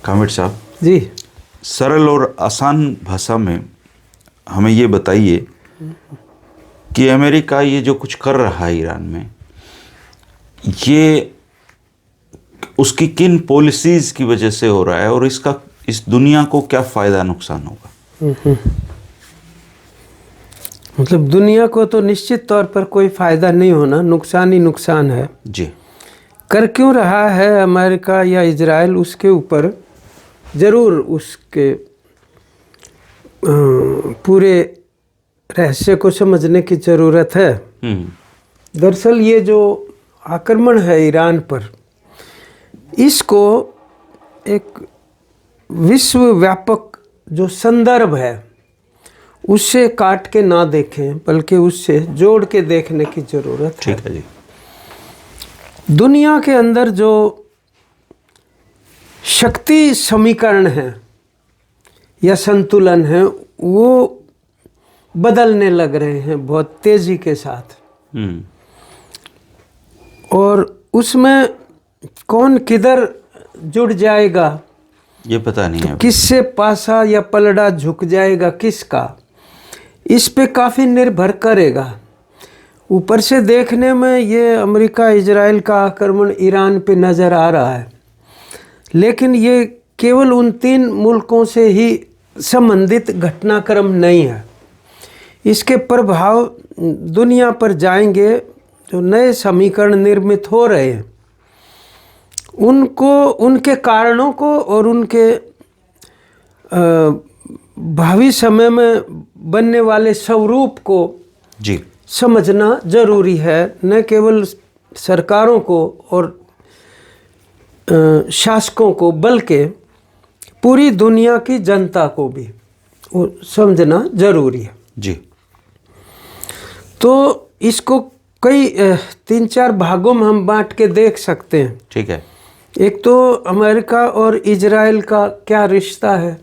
कामिल साहब जी, सरल और आसान भाषा में हमें ये बताइए कि अमेरिका ये जो कुछ कर रहा है ईरान में, ये उसकी किन पॉलिसीज़ की वजह से हो रहा है और इसका इस दुनिया को क्या फ़ायदा नुकसान होगा? मतलब दुनिया को तो निश्चित तौर पर कोई फ़ायदा नहीं होना, नुकसान ही नुकसान है। जी। कर क्यों रहा है अमेरिका या इजराइल, उसके ऊपर ज़रूर उसके पूरे रहस्य को समझने की ज़रूरत है। दरअसल ये जो आक्रमण है ईरान पर, इसको एक विश्व व्यापक जो संदर्भ है उससे काट के ना देखें, बल्कि उससे जोड़ के देखने की ज़रूरत है। ठीक है जी। दुनिया के अंदर जो शक्ति समीकरण है या संतुलन है वो बदलने लग रहे हैं बहुत तेज़ी के साथ, और उसमें कौन किधर जुड़ जाएगा ये पता नहीं है। किससे पासा या पलड़ा झुक जाएगा किसका, इस पे काफ़ी निर्भर करेगा। ऊपर से देखने में ये अमेरिका इजराइल का आक्रमण ईरान पे नज़र आ रहा है, लेकिन ये केवल उन 3 मुल्कों से ही संबंधित घटनाक्रम नहीं है। इसके प्रभाव दुनिया पर जाएंगे। जो नए समीकरण निर्मित हो रहे हैं उनको, उनके कारणों को और उनके भावी समय में बनने वाले स्वरूप को जी समझना ज़रूरी है, न केवल सरकारों को और शासकों को, बल्कि पूरी दुनिया की जनता को भी वो समझना ज़रूरी है। जी। तो इसको कई 3-4 भागों में हम बांट के देख सकते हैं। ठीक है। एक तो अमेरिका और इजराइल का क्या रिश्ता है,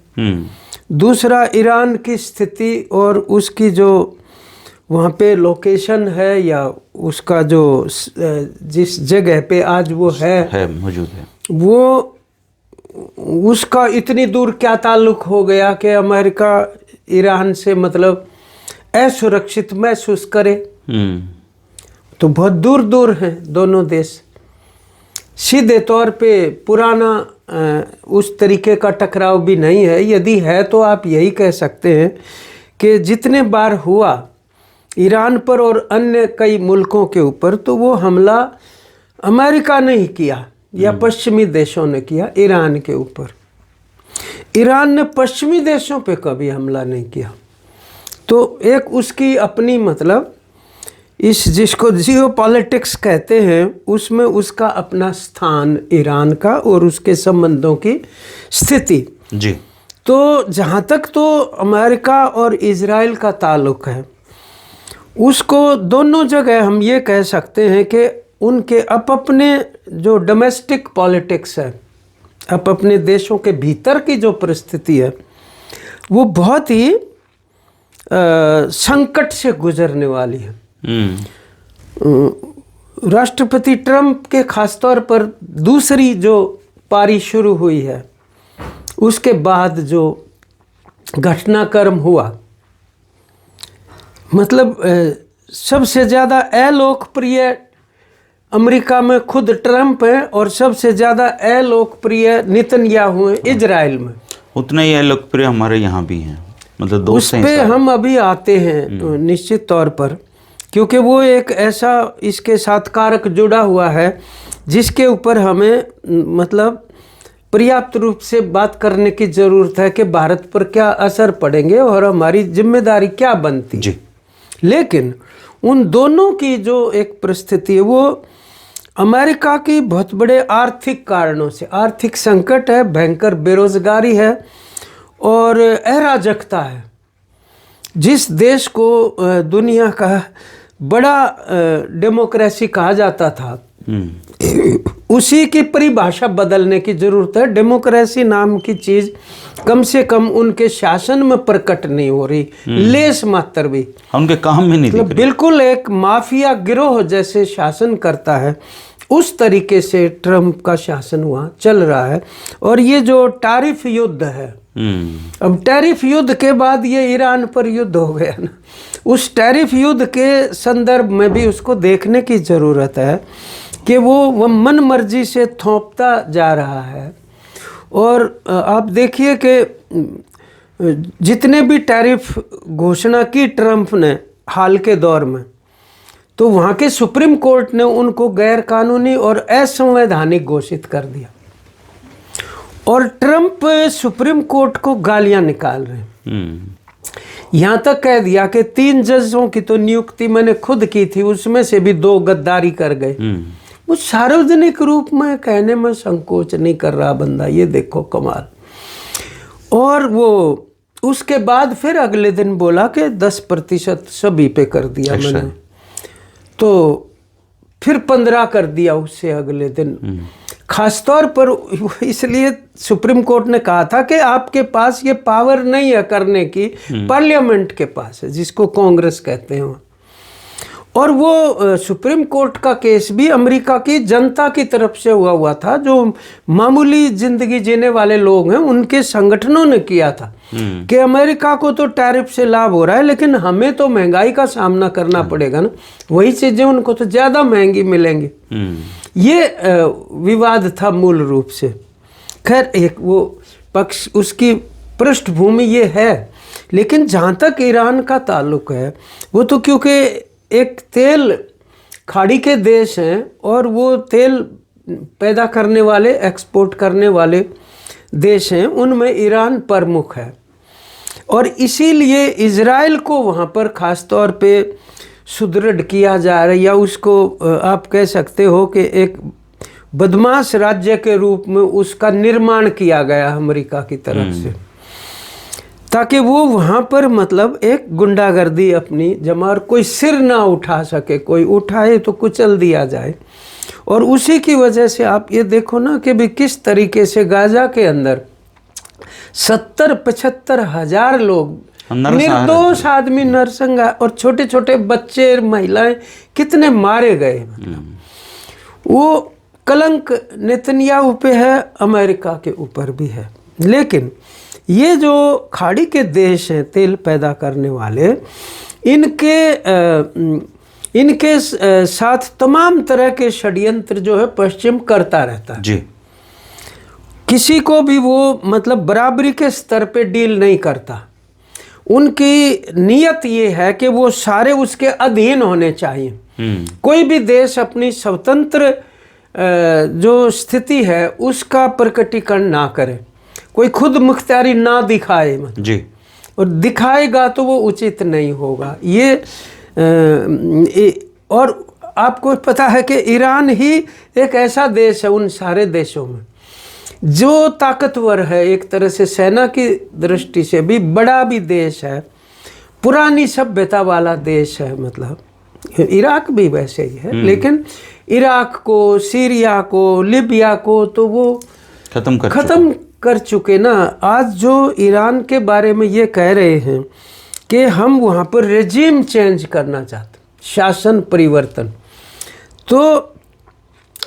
दूसरा ईरान की स्थिति और उसकी जो वहाँ पे लोकेशन है या उसका जो जिस जगह पे आज वो है मौजूद है, वो उसका इतनी दूर क्या ताल्लुक हो गया कि अमेरिका ईरान से मतलब असुरक्षित महसूस करे। तो बहुत दूर दूर हैं दोनों देश, सीधे तौर पे पुराना उस तरीके का टकराव भी नहीं है। यदि है तो आप यही कह सकते हैं कि जितने बार हुआ ईरान पर और अन्य कई मुल्कों के ऊपर, तो वो हमला अमेरिका ने ही किया या पश्चिमी देशों ने किया ईरान के ऊपर। ईरान ने पश्चिमी देशों पे कभी हमला नहीं किया। तो एक उसकी अपनी मतलब इस जिसको जियोपॉलिटिक्स कहते हैं उसमें उसका अपना स्थान ईरान का और उसके संबंधों की स्थिति। जी। तो जहाँ तक तो अमेरिका और इजराइल का ताल्लुक है, उसको दोनों जगह हम ये कह सकते हैं कि उनके अपने जो डोमेस्टिक पॉलिटिक्स है, अपने देशों के भीतर की जो परिस्थिति है, वो बहुत ही संकट से गुजरने वाली है। राष्ट्रपति ट्रंप के खासतौर पर दूसरी जो पारी शुरू हुई है, उसके बाद जो घटनाक्रम हुआ, मतलब सबसे ज़्यादा अलोकप्रिय अमेरिका में खुद ट्रंप है और सबसे ज़्यादा अलोकप्रिय नेतन्याहू हैं इजराइल में। उतना ही अलोकप्रिय हमारे यहाँ भी हैं, मतलब दो उस पे हम अभी आते हैं निश्चित तौर पर, क्योंकि वो एक ऐसा इसके साथ कारक जुड़ा हुआ है जिसके ऊपर हमें मतलब पर्याप्त रूप से बात करने की ज़रूरत है कि भारत पर क्या असर पड़ेंगे और हमारी जिम्मेदारी क्या बनती है। लेकिन उन दोनों की जो एक परिस्थिति है वो अमेरिका की बहुत बड़े आर्थिक कारणों से, आर्थिक संकट है, भयंकर बेरोजगारी है और अराजकता है। जिस देश को दुनिया का बड़ा डेमोक्रेसी कहा जाता था, उसी की परिभाषा बदलने की ज़रूरत है। डेमोक्रेसी नाम की चीज़ कम से कम उनके शासन में प्रकट नहीं हो रही, लेस मात्र भी। उनके काम में नहीं, मतलब बिल्कुल एक माफिया गिरोह जैसे शासन करता है उस तरीके से ट्रम्प का शासन वहाँ चल रहा है। और ये जो टैरिफ युद्ध है, अब टैरिफ युद्ध के बाद ये ईरान पर युद्ध हो गया ना, उस टैरिफ युद्ध के संदर्भ में भी उसको देखने की ज़रूरत है कि वो मन मर्जी से थोपता जा रहा है। और आप देखिए कि जितने भी टैरिफ घोषणा की ट्रम्प ने हाल के दौर में, तो वहाँ के सुप्रीम कोर्ट ने उनको गैर कानूनी और असंवैधानिक घोषित कर दिया। और ट्रम्प सुप्रीम कोर्ट को गालियां निकाल रहे हैं। यहाँ तक कह दिया कि 3 जजों की तो नियुक्ति मैंने खुद की थी, उसमें से भी 2 गद्दारी कर गए। वो सार्वजनिक रूप में कहने में संकोच नहीं कर रहा बंदा, ये देखो कमाल। और वो उसके बाद फिर अगले दिन बोला कि 10% सभी पे कर दिया मैंने, तो फिर 15 कर दिया उससे अगले दिन। खासतौर पर इसलिए सुप्रीम कोर्ट ने कहा था कि आपके पास ये पावर नहीं है करने की, पार्लियामेंट के पास है, जिसको कांग्रेस कहते हैं। और वो सुप्रीम कोर्ट का केस भी अमेरिका की जनता की तरफ से हुआ था, जो मामूली जिंदगी जीने वाले लोग हैं, उनके संगठनों ने किया था कि अमेरिका को तो टैरिफ से लाभ हो रहा है, लेकिन हमें तो महंगाई का सामना करना पड़ेगा ना, वही चीजें उनको तो ज्यादा महंगी मिलेंगी। ये विवाद था मूल रूप से। खैर एक वो पक्ष, उसकी पृष्ठभूमि ये है। लेकिन जहाँ तक ईरान का ताल्लुक है, वो तो क्योंकि एक तेल खाड़ी के देश हैं और वो तेल पैदा करने वाले, एक्सपोर्ट करने वाले देश हैं, उनमें ईरान प्रमुख है। और इसीलिए इजराइल को वहाँ पर ख़ास तौर पे सुदृढ़ किया जा रहा है, या उसको आप कह सकते हो कि एक बदमाश राज्य के रूप में उसका निर्माण किया गया अमेरिका की तरफ से, ताकि वो वहाँ पर मतलब एक गुंडागर्दी अपनी जमा, और कोई सिर ना उठा सके, कोई उठाए तो कुचल दिया जाए। और उसी की वजह से आप ये देखो ना कि भी किस तरीके से गाजा के अंदर 70-75 हजार लोग, निर्दोष आदमी, नरसंहार, और छोटे छोटे बच्चे, महिलाएं कितने मारे गए। मतलब वो कलंक नेतन्याहू पे है, अमेरिका के ऊपर भी है। लेकिन ये जो खाड़ी के देश हैं तेल पैदा करने वाले, इनके साथ तमाम तरह के षड्यंत्र जो है पश्चिम करता रहता है जी। किसी को भी वो मतलब बराबरी के स्तर पे डील नहीं करता। उनकी नीयत ये है कि वो सारे उसके अधीन होने चाहिए। कोई भी देश अपनी स्वतंत्र जो स्थिति है उसका प्रकटीकरण ना करे, कोई खुद मुख्तारी ना दिखाए जी, और दिखाएगा तो वो उचित नहीं होगा। ये और आपको पता है कि ईरान ही एक ऐसा देश है उन सारे देशों में जो ताकतवर है, एक तरह से सेना की दृष्टि से भी बड़ा भी देश है, पुरानी सभ्यता वाला देश है। मतलब इराक भी वैसे ही है, लेकिन इराक को, सीरिया को, लीबिया को तो वो खत्म कर चुके ना। आज जो ईरान के बारे में ये कह रहे हैं कि हम वहाँ पर रेजिम चेंज करना चाहते, शासन परिवर्तन, तो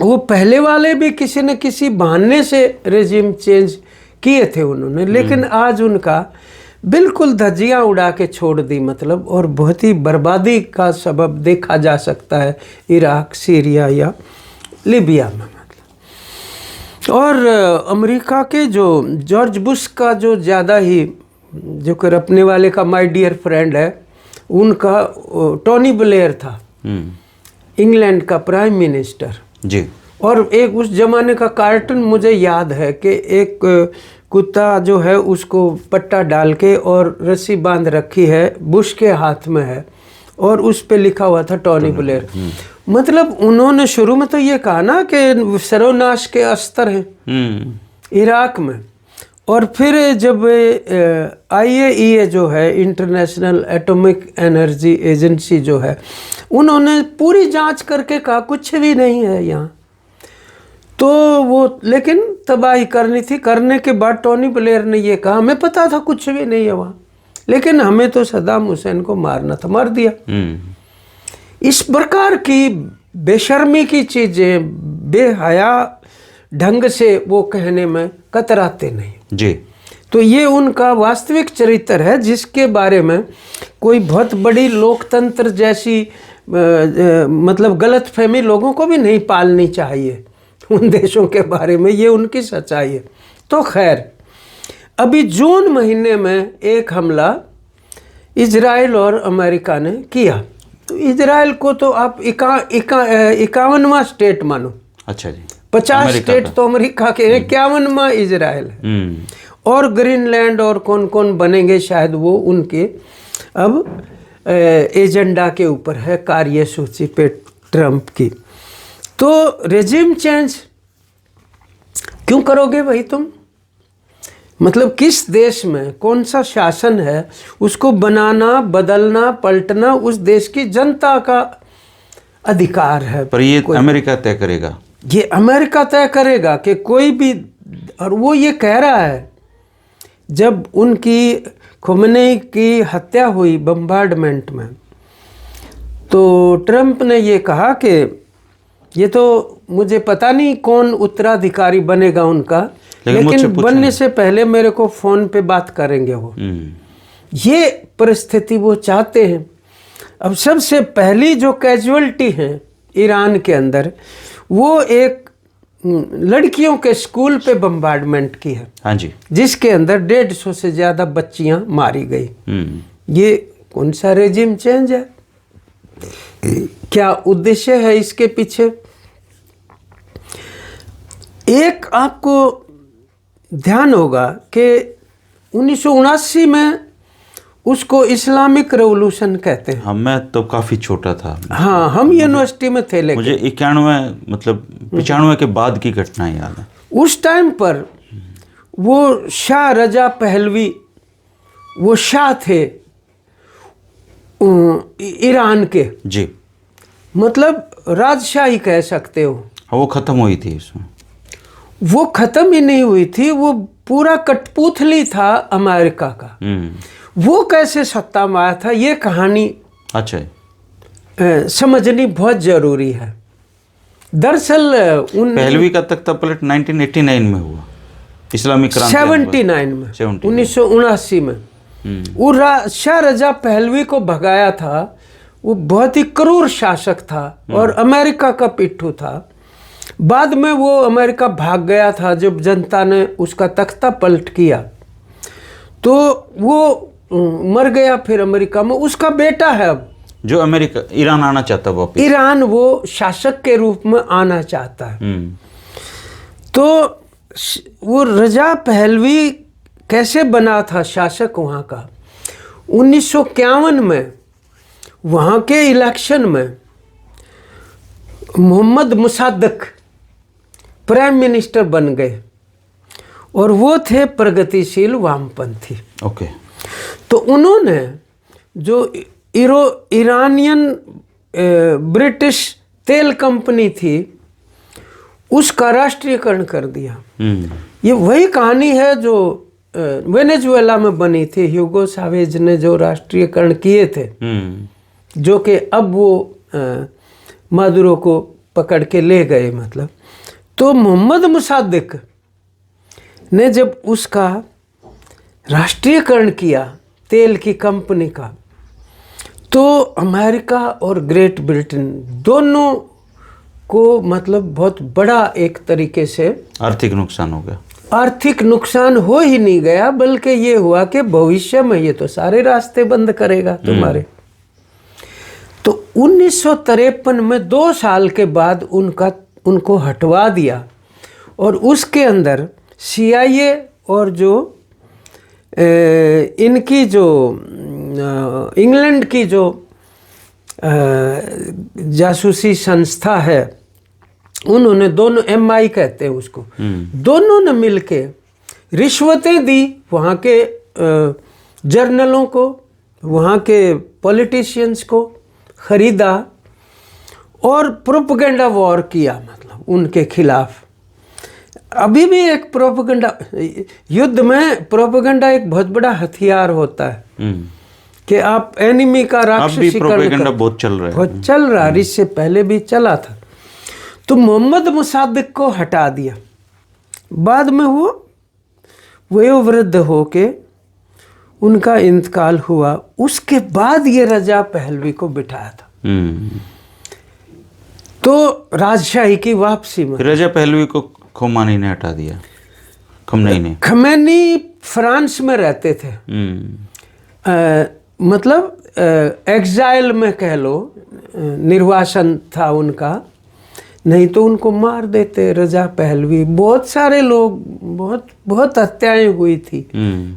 वो पहले वाले भी किसी न किसी बहाने से रेजिम चेंज किए थे उन्होंने, लेकिन आज उनका बिल्कुल धज्जियाँ उड़ा के छोड़ दी। मतलब और बहुत ही बर्बादी का सबब देखा जा सकता है इराक, सीरिया या लीबिया में। और अमेरिका के जो जॉर्ज बुश का जो ज़्यादा ही जो कर अपने वाले का माय डियर फ्रेंड है, उनका टोनी ब्लेयर था, इंग्लैंड का प्राइम मिनिस्टर जी। और एक उस जमाने का कार्टून मुझे याद है कि एक कुत्ता जो है उसको पट्टा डाल के और रस्सी बांध रखी है, बुश के हाथ में है, और उस पे लिखा हुआ था टोनी ब्लेयर। मतलब उन्होंने शुरू में तो ये कहा ना कि सर्वनाश के अस्त्र हैं इराक में, और फिर जब IAEA जो है, इंटरनेशनल एटॉमिक एनर्जी एजेंसी जो है, उन्होंने पूरी जांच करके कहा कुछ भी नहीं है यहाँ, तो वो लेकिन तबाही करनी थी। करने के बाद टोनी ब्लेयर ने ये कहा हमें पता था कुछ भी नहीं है वहाँ, लेकिन हमें तो सद्दाम हुसैन को मारना था, मार दिया। इस प्रकार की बेशर्मी की चीज़ें, बेहया ढंग से वो कहने में कतराते नहीं जी। तो ये उनका वास्तविक चरित्र है, जिसके बारे में कोई बहुत बड़ी लोकतंत्र जैसी मतलब गलतफहमी लोगों को भी नहीं पालनी चाहिए उन देशों के बारे में। ये उनकी सच्चाई है। तो खैर, अभी जून महीने में एक हमला इजराइल और अमेरिका ने किया। तो इजराइल को तो आप 51वां स्टेट मानो। अच्छा जी। 50 स्टेट तो अमेरिका के हैं, 51वां इजराइल है। और ग्रीनलैंड और कौन कौन बनेंगे शायद वो उनके अब एजेंडा के ऊपर है, कार्यसूची पे ट्रंप की। तो रेजिम चेंज क्यों करोगे भाई तुम? मतलब किस देश में कौन सा शासन है, उसको बनाना, बदलना, पलटना उस देश की जनता का अधिकार है। पर ये अमेरिका तय करेगा, ये अमेरिका तय करेगा कि कोई भी। और वो ये कह रहा है, जब उनकी खुमनेई की हत्या हुई बम्बार्डमेंट में, तो ट्रंप ने ये कहा कि ये तो मुझे पता नहीं कौन उत्तराधिकारी बनेगा उनका, लेकिन बनने से पहले मेरे को फ़ोन पे बात करेंगे वो। ये परिस्थिति वो चाहते हैं। अब सबसे पहली जो कैजुअलिटी है ईरान के अंदर, वो एक लड़कियों के स्कूल पे बम्बार्डमेंट की है। हाँ जी। जिसके अंदर 150 से ज़्यादा बच्चियां मारी गई। ये कौन सा रेजिम चेंज है? क्या उद्देश्य है इसके पीछे? एक आपको ध्यान होगा कि 1979 में उसको इस्लामिक रेवोल्यूशन कहते हैं। मैं तो काफ़ी छोटा था। हाँ, हम यूनिवर्सिटी में थे, लेकिन मुझे 91 मतलब 95 के बाद की घटना याद है। उस टाइम पर वो शाह रजा पहलवी, वो शाह थे ईरान के। जी। मतलब राजशाही कह सकते हो। हाँ, वो ख़त्म हुई थी इसमें। वो ख़त्म ही नहीं हुई थी, वो पूरा कठपुतली था अमेरिका का। वो कैसे सत्ता में आया था, ये कहानी अच्छा समझनी बहुत ज़रूरी है। दरअसल पहलवी का तख्ता पलट 1989 में हुआ, इस्लामिक क्रांति 79 में, 1979 में। वो शाह रजा पहलवी को भगाया था। वो बहुत ही क्रूर शासक था और अमेरिका का पिट्ठू था। बाद में वो अमेरिका भाग गया था जब जनता ने उसका तख्ता पलट किया, तो वो मर गया फिर अमेरिका में। उसका बेटा है अब जो अमेरिका ईरान आना चाहता है, ईरान वो शासक के रूप में आना चाहता है। तो वो रजा पहलवी कैसे बना था शासक वहाँ का? 1951 में वहाँ के इलेक्शन में मोहम्मद मुसाद्दक प्राइम मिनिस्टर बन गए और वो थे प्रगतिशील वामपंथी। ओके। तो उन्होंने जो ईरानियन ब्रिटिश तेल कंपनी थी उसका राष्ट्रीयकरण कर दिया। ये वही कहानी है जो वेनेजुएला में बनी थी। ह्यूगो सावेज ने जो राष्ट्रीयकरण किए थे, जो कि अब वो मादुरो को पकड़ के ले गए। मतलब तो मोहम्मद मुसाद्दिक ने जब उसका राष्ट्रीयकरण किया तेल की कंपनी का, तो अमेरिका और ग्रेट ब्रिटेन दोनों को मतलब बहुत बड़ा एक तरीके से आर्थिक नुकसान हो गया। आर्थिक नुकसान हो ही नहीं गया, बल्कि ये हुआ कि भविष्य में ये तो सारे रास्ते बंद करेगा तुम्हारे। तो 1953 में 2 साल के बाद उनको हटवा दिया और उसके अंदर CIA और जो इनकी जो इंग्लैंड की जो जासूसी संस्था है, उन्होंने दोनों MI कहते हैं उसको, दोनों ने मिलके रिश्वतें दी वहाँ के जर्नलों को, वहाँ के पॉलिटिशियंस को खरीदा और प्रोपेगेंडा वॉर किया, मतलब उनके खिलाफ। अभी भी एक प्रोपेगेंडा, युद्ध में प्रोपेगेंडा एक बहुत बड़ा हथियार होता है। कि आप एनिमी का अब भी राक्षसीकरण प्रोपेगेंडा बहुत चल रहा है। बहुत चल रहा है, इससे पहले भी चला था। तो मोहम्मद मुसादिक को हटा दिया, बाद में वो वयोवृद्ध होके उनका इंतकाल हुआ। उसके बाद ये रजा पहलवी को बिठाया था। तो राजशाही की वापसी में रजा पहलवी को खोमानी ने हटा दिया, खमनेई ने। खमैनी फ्रांस में रहते थे, मतलब एग्जाइल में कह लो, निर्वासन था उनका, नहीं तो उनको मार देते। रजा पहलवी, बहुत सारे लोग, बहुत हत्याएं हुई थी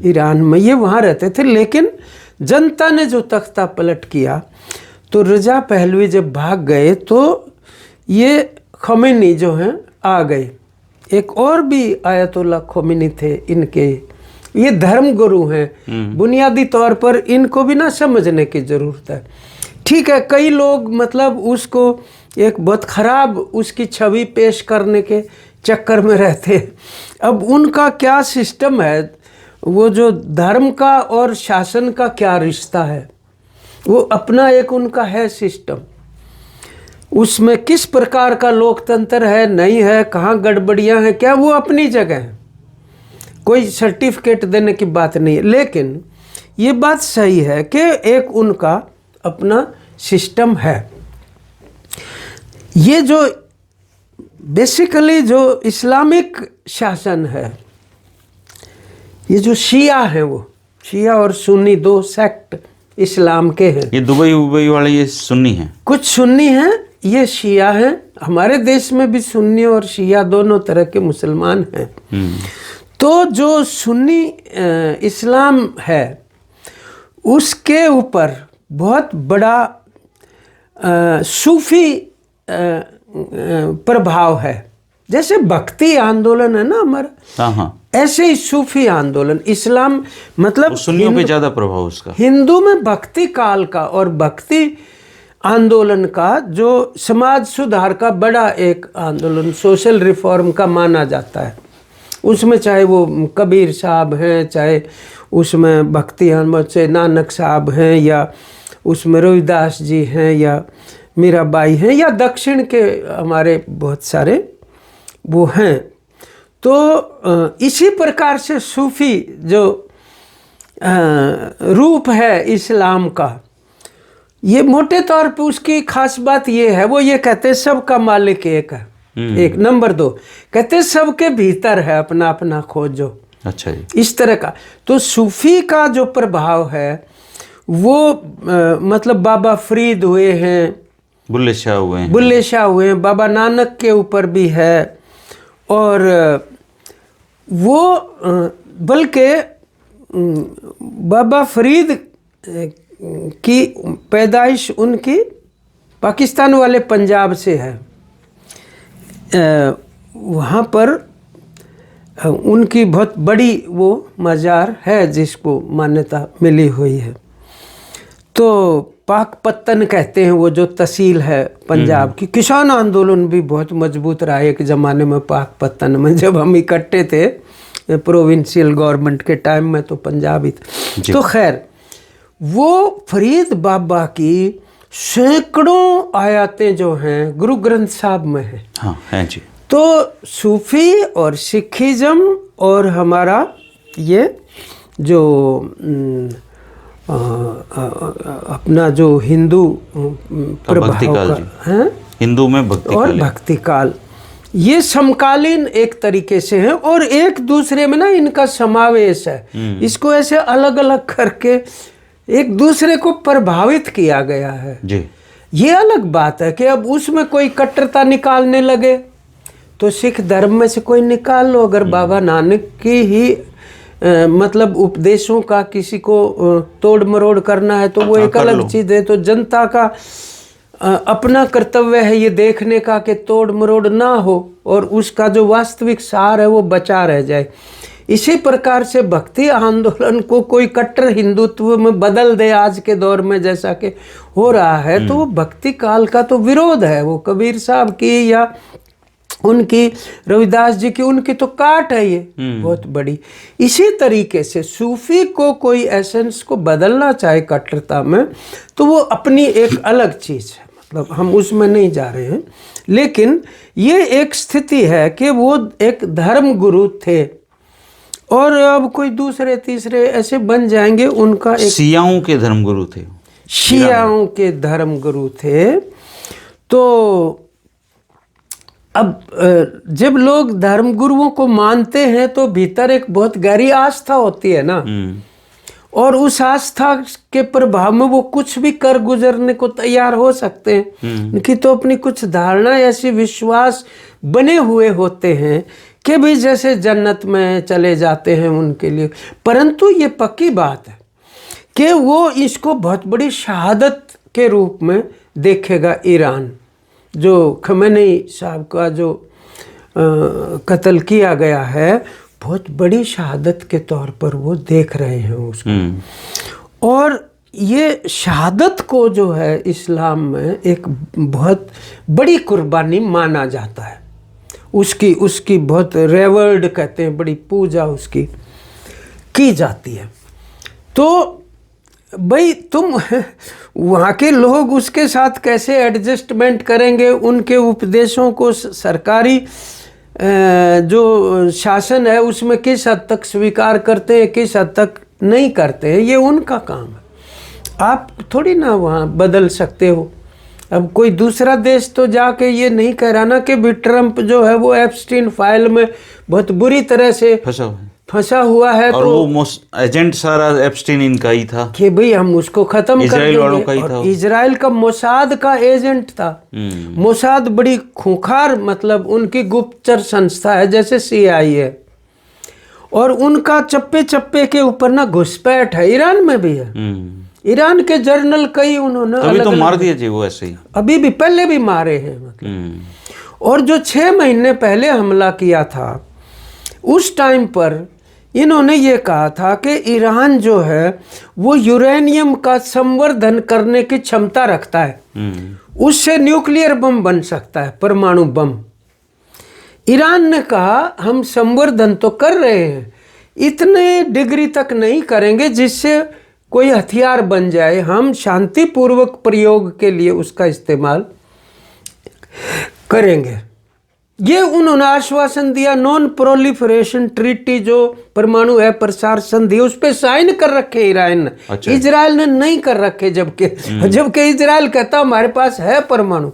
ईरान में, ये वहाँ रहते थे। लेकिन जनता ने जो तख्ता पलट किया, तो रजा पहलवी जब भाग गए तो ये खमैनी जो हैं आ गए। एक और भी आयतुल्लाह खोमेनी थे इनके, ये धर्म गुरु हैं। बुनियादी तौर पर इनको भी ना समझने की ज़रूरत है। ठीक है, कई लोग मतलब उसको एक बहुत ख़राब उसकी छवि पेश करने के चक्कर में रहते हैं। अब उनका क्या सिस्टम है, वो जो धर्म का और शासन का क्या रिश्ता है, वो अपना एक उनका है सिस्टम। उसमें किस प्रकार का लोकतंत्र है, नहीं है, कहाँ गड़बड़ियाँ हैं, क्या, वो अपनी जगह है, कोई सर्टिफिकेट देने की बात नहीं है। लेकिन ये बात सही है कि एक उनका अपना सिस्टम है। ये जो बेसिकली जो इस्लामिक शासन है, ये जो शिया हैं, वो शिया और सुन्नी दो सेक्ट इस्लाम के हैं। ये दुबई वाले ये सुन्नी हैं, कुछ सुन्नी हैं, ये शिया हैं। हमारे देश में भी सुन्नी और शिया दोनों तरह के मुसलमान हैं। तो जो सुन्नी इस्लाम है, उसके ऊपर बहुत बड़ा सूफी प्रभाव है। जैसे भक्ति आंदोलन है ना हमारा, हाँ, ऐसे ही सूफी आंदोलन, इस्लाम मतलब सुन्नियों पे ज़्यादा प्रभाव उसका। हिंदू में भक्ति काल का और भक्ति आंदोलन का, जो समाज सुधार का बड़ा एक आंदोलन, सोशल रिफॉर्म का माना जाता है। उसमें चाहे वो कबीर साहब हैं, चाहे उसमें भक्ति अहमद से नानक साहब हैं, या उसमें रविदास जी हैं, या मीराबाई हैं, या दक्षिण के हमारे बहुत सारे वो हैं। तो इसी प्रकार से सूफी जो रूप है इस्लाम का, ये मोटे तौर पे उसकी खास बात ये है, वो ये कहते हैं सबका मालिक एक है। एक नंबर 2 कहते हैं सबके भीतर है अपना अपना खोजो। अच्छा जी, इस तरह का। तो सूफी का जो प्रभाव है वो मतलब बाबा फरीद हुए हैं, बुल्ले शाह हुए हैं, बाबा नानक के ऊपर भी है। और वो बल्कि बाबा फरीद की पैदाइश उनकी पाकिस्तान वाले पंजाब से है। वहाँ पर उनकी बहुत बड़ी वो मज़ार है जिसको मान्यता मिली हुई है। तो पाकपत्तन कहते हैं वो जो तहसील है पंजाब की। किसान आंदोलन भी बहुत मजबूत रहा एक ज़माने में पाकपत्तन में, जब हम इकट्ठे थे प्रोविंशियल गवर्नमेंट के टाइम में, तो पंजाब ही था। तो खैर, वो फरीद बाबा की सैकड़ों आयतें जो हैं गुरु ग्रंथ साहब में हैं। हाँ हैं जी। तो सूफी और सिखिज़म और हमारा ये जो अपना जो हिंदू प्रभाव का है, हिंदू में भक्ति और भक्ति काल, ये समकालीन एक तरीके से है और एक दूसरे में ना इनका समावेश है। इसको ऐसे अलग अलग करके एक दूसरे को प्रभावित किया गया है जी। ये अलग बात है कि अब उसमें कोई कट्टरता निकालने लगे तो सिख धर्म में से कोई निकाल लो। अगर बाबा नानक की ही मतलब उपदेशों का किसी को तोड़ मरोड़ करना है तो वो एक अलग चीज़ है। तो जनता का अपना कर्तव्य है ये देखने का कि तोड़ मरोड़ ना हो और उसका जो वास्तविक सार है वो बचा रह जाए। इसी प्रकार से भक्ति आंदोलन को कोई कट्टर हिंदुत्व में बदल दे आज के दौर में जैसा कि हो रहा है, तो वो भक्ति काल का तो विरोध है। वो कबीर साहब की या उनकी, रविदास जी की, उनकी तो काट है ये बहुत बड़ी। इसी तरीके से सूफी को कोई एसेंस को बदलना चाहे कट्टरता में, तो वो अपनी एक अलग चीज़ है, मतलब हम उसमें नहीं जा रहे हैं। लेकिन ये एक स्थिति है कि वो एक धर्म गुरु थे और अब कोई दूसरे तीसरे ऐसे बन जाएंगे। उनका एक शियाओं के धर्मगुरु थे, शियाओं के धर्म गुरु थे। तो अब जब लोग धर्म गुरुओं को मानते हैं तो भीतर एक बहुत गहरी आस्था होती है ना, और उस आस्था के प्रभाव में वो कुछ भी कर गुजरने को तैयार हो सकते हैं। उनकी तो अपनी कुछ धारणा, ऐसी विश्वास बने हुए होते हैं कि भी जैसे जन्नत में चले जाते हैं उनके लिए। परंतु ये पक्की बात है कि वो इसको बहुत बड़ी शहादत के रूप में देखेगा। ईरान जो खमेनी साहब का जो कत्ल किया गया है, बहुत बड़ी शहादत के तौर पर वो देख रहे हैं उसको। और ये शहादत को जो है इस्लाम में एक बहुत बड़ी कुर्बानी माना जाता है। उसकी बहुत रेवर्ड कहते हैं, बड़ी पूजा उसकी की जाती है। तो भाई तुम वहाँ के लोग उसके साथ कैसे एडजस्टमेंट करेंगे, उनके उपदेशों को सरकारी जो शासन है उसमें किस हद तक स्वीकार करते हैं, किस हद तक नहीं करते हैं, ये उनका काम है। आप थोड़ी ना वहाँ बदल सकते हो। अब कोई दूसरा देश तो जाके ये नहीं कह रहा ना कि भी ट्रंप जो है वो एप्स्टीन फाइल में बहुत बुरी तरह से फंसा हुआ है, और तो वो एजेंट सारा एप्स्टीन इनका ही था कि भाई हम उसको खत्म कर इजराइल वालों का ही था। इजराइल का मोसाद का एजेंट था। मोसाद बड़ी खूंखार, मतलब उनकी गुप्तचर संस्था है जैसे CIA, और उनका चप्पे चप्पे के ऊपर ना घुसपैठ है। ईरान में भी है, ईरान के जर्नल कई उन्होंने अभी तो मार दिए जी वो ऐसे ही, अभी भी, पहले भी मारे हैं मतलब। और जो 6 महीने पहले हमला किया था उस टाइम पर इन्होंने ये कहा था कि ईरान जो है वो यूरेनियम का संवर्धन करने की क्षमता रखता है, उससे न्यूक्लियर बम बन सकता है, परमाणु बम। ईरान ने कहा हम संवर्धन तो कर रहे हैं, इतने डिग्री तक नहीं करेंगे जिससे कोई हथियार बन जाए, हम शांतिपूर्वक प्रयोग के लिए उसका इस्तेमाल करेंगे। ये उन्होंने आश्वासन दिया। नॉन प्रोलिफरेशन ट्रीटी जो परमाणु है प्रसार संधि, उस पर साइन कर रखे ईरान ने। अच्छा। इजराइल ने नहीं कर रखे, जबकि इजराइल कहता हमारे पास है परमाणु।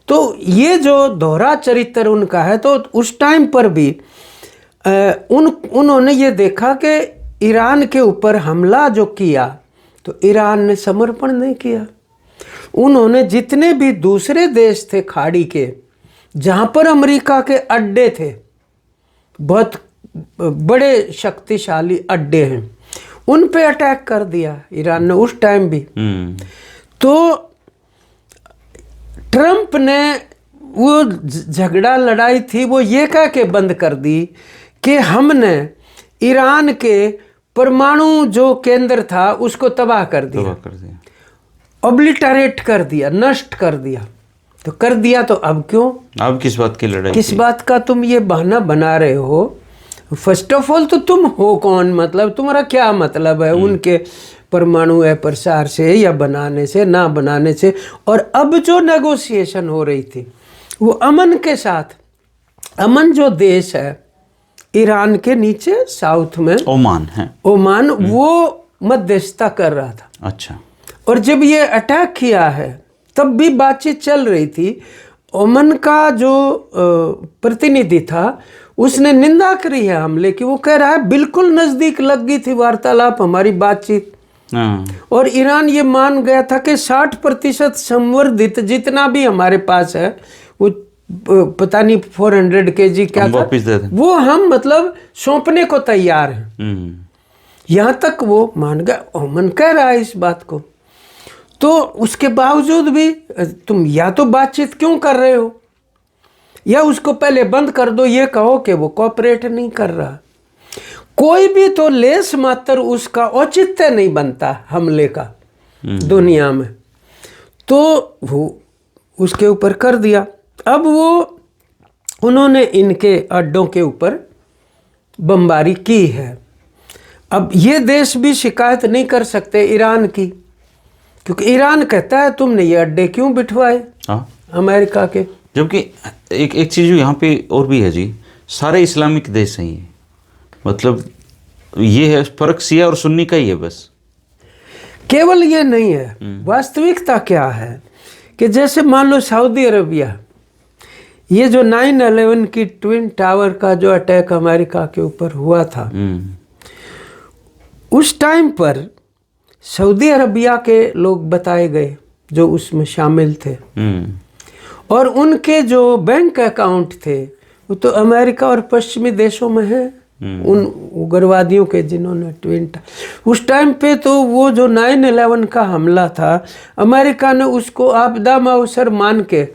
तो ये जो दोहरा चरित्र उनका है, तो उस टाइम पर भी उन्होंने ये देखा कि ईरान के ऊपर हमला जो किया तो ईरान ने समर्पण नहीं किया। उन्होंने जितने भी दूसरे देश थे खाड़ी के, जहाँ पर अमेरिका के अड्डे थे, बहुत बड़े शक्तिशाली अड्डे हैं, उन पे अटैक कर दिया ईरान ने उस टाइम भी। तो ट्रंप ने वो झगड़ा लड़ाई थी वो ये कह के बंद कर दी कि हमने ईरान के परमाणु जो केंद्र था उसको तबाह कर दिया, ऑब्लिटरेट कर दिया, नष्ट कर दिया। तो कर दिया तो अब क्यों, अब किस बात की लड़ाई, किस बात का तुम ये बहाना बना रहे हो? फर्स्ट ऑफ ऑल तो तुम हो कौन, मतलब तुम्हारा क्या मतलब है उनके परमाणु है प्रसार से या बनाने से, ना बनाने से? और अब जो नेगोशिएशन हो रही थी वो अमन के साथ, अमन जो देश है ईरान के नीचे साउथ में, ओमान है, ओमान, वो मध्यस्थता कर रहा था। अच्छा। और जब ये अटैक किया है तब भी बातचीत चल रही थी। ओमान का जो प्रतिनिधि था उसने निंदा करी है हमले की। वो कह रहा है बिल्कुल नज़दीक लग गई थी वार्तालाप हमारी बातचीत, और ईरान ये मान गया था कि 60% संवर्धित जितना भी हमारे पास है, वो पता नहीं 400 kg क्या था, वो हम मतलब सौंपने को तैयार हैं। यहाँ तक वो मान गया, ओमान कह रहा है इस बात को। तो उसके बावजूद भी तुम या तो बातचीत क्यों कर रहे हो, या उसको पहले बंद कर दो, ये कहो कि वो कोऑपरेट नहीं कर रहा। कोई भी तो लेस मात्र उसका औचित्य नहीं बनता हमले का दुनिया में, तो वो उसके ऊपर कर दिया। अब वो उन्होंने इनके अड्डों के ऊपर बमबारी की है। अब ये देश भी शिकायत नहीं कर सकते ईरान की, क्योंकि ईरान कहता है तुमने ये अड्डे क्यों बिठवाए अमेरिका के। जबकि एक चीज़ यहाँ पे और भी है जी, सारे इस्लामिक देश हैं ये, मतलब ये है फर्क शिया और सुन्नी का ही है बस। केवल ये नहीं है, वास्तविकता क्या है कि जैसे मान लो सऊदी अरबिया, ये जो 9/11 की ट्विन टावर का जो अटैक अमेरिका के ऊपर हुआ था, उस टाइम पर सऊदी अरबिया के लोग बताए गए जो उसमें शामिल थे, और उनके जो बैंक अकाउंट थे वो तो अमेरिका और पश्चिमी देशों में है, उन उग्रवादियों के जिन्होंने उस टाइम पे तो वो जो 9/11 का हमला था, अमेरिका ने उसको आपदा में अवसर मान के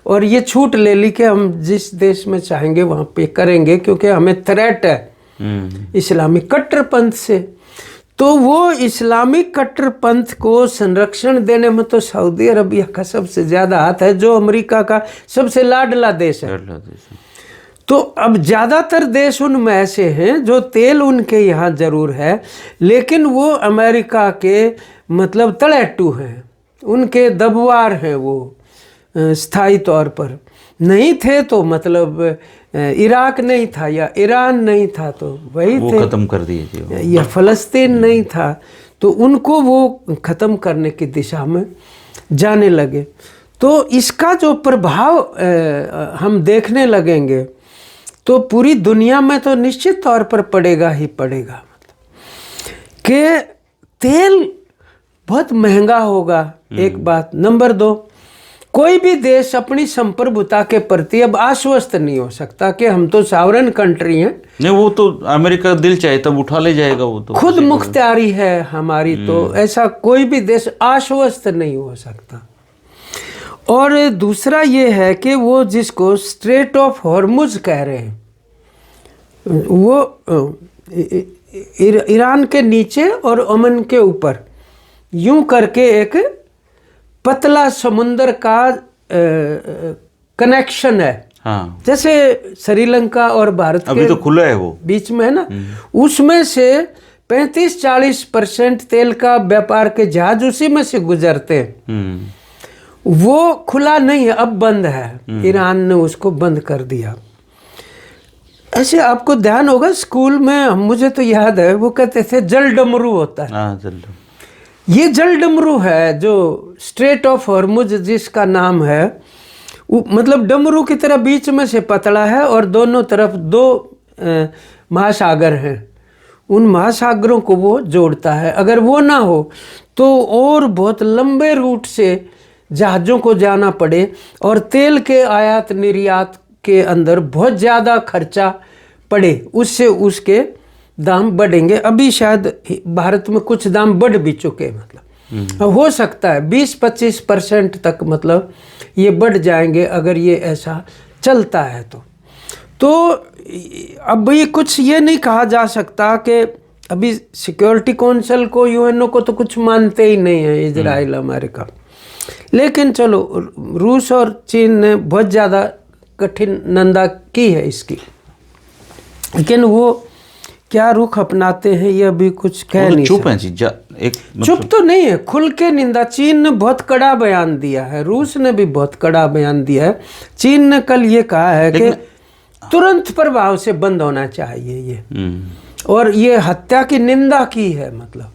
और ये छूट ले ली कि हम जिस देश में चाहेंगे वहाँ पे करेंगे, क्योंकि हमें थ्रेट है इस्लामिक कट्टरपंथ से। तो वो इस्लामिक कट्टरपंथ को संरक्षण देने में तो सऊदी अरबिया का सबसे ज़्यादा हाथ है, जो अमेरिका का सबसे लाडला देश है। तो अब ज़्यादातर देश उनमें ऐसे हैं जो तेल उनके यहाँ ज़रूर है, लेकिन वो अमेरिका के मतलब तलैटू हैं, उनके दबवार हैं, वो स्थायी तौर पर नहीं थे तो मतलब इराक नहीं था या ईरान नहीं था तो वही वो थे, ख़त्म कर दिए थे, या फ़लस्तीन नहीं था तो उनको वो ख़त्म करने की दिशा में जाने लगे। तो इसका जो प्रभाव हम देखने लगेंगे तो पूरी दुनिया में तो निश्चित तौर पर पड़ेगा ही पड़ेगा, मतलब कि तेल बहुत महंगा होगा, एक बात। नंबर 2, कोई भी देश अपनी संप्रभुता के प्रति अब आश्वस्त नहीं हो सकता कि हम तो सॉवरेन कंट्री हैं। नहीं, वो तो अमेरिका दिल चाहे तब उठा ले जाएगा, वो तो खुद मुख्तियारी है हमारी, तो ऐसा कोई भी देश आश्वस्त नहीं हो सकता। और दूसरा ये है कि वो जिसको स्ट्रेट ऑफ हॉर्मुज कह रहे हैं, वो ईरान के नीचे और ओमान के ऊपर यूं करके एक पतला समुंदर का कनेक्शन है। हाँ, जैसे श्रीलंका और भारत अभी के तो खुला है वो बीच में है ना, उसमें से 35-40% तेल का व्यापार के जहाज उसी में से गुजरते हैं। वो खुला नहीं है, अब बंद है, ईरान ने उसको बंद कर दिया। ऐसे आपको ध्यान होगा स्कूल में, मुझे तो याद है, वो कहते थे जल डमरू होता है। हाँ, जल ये जल डमरू है जो स्ट्रेट ऑफ हॉर्मुज जिसका नाम है, मतलब डमरू की तरह बीच में से पतला है और दोनों तरफ 2 महासागर हैं, उन महासागरों को वो जोड़ता है। अगर वो ना हो तो और बहुत लंबे रूट से जहाज़ों को जाना पड़े और तेल के आयात निर्यात के अंदर बहुत ज़्यादा खर्चा पड़े, उससे उसके दाम बढ़ेंगे। अभी शायद भारत में कुछ दाम बढ़ भी चुके, मतलब हो सकता है 20-25% तक मतलब ये बढ़ जाएंगे अगर ये ऐसा चलता है तो अब ये कुछ ये नहीं कहा जा सकता कि अभी सिक्योरिटी काउंसिल को, यूएनओ को तो कुछ मानते ही नहीं है इजराइल अमेरिका, लेकिन चलो रूस और चीन ने बहुत ज़्यादा कठिन निंदा की है इसकी, लेकिन वो क्या रुख अपनाते हैं ये अभी कुछ कह नहीं चुप हैं जी, चुप तो नहीं है, खुल के निंदा। चीन ने बहुत कड़ा बयान दिया है, रूस ने भी बहुत कड़ा बयान दिया है। चीन ने कल ये कहा है कि तुरंत प्रभाव से बंद होना चाहिए ये, और ये हत्या की निंदा की है, मतलब।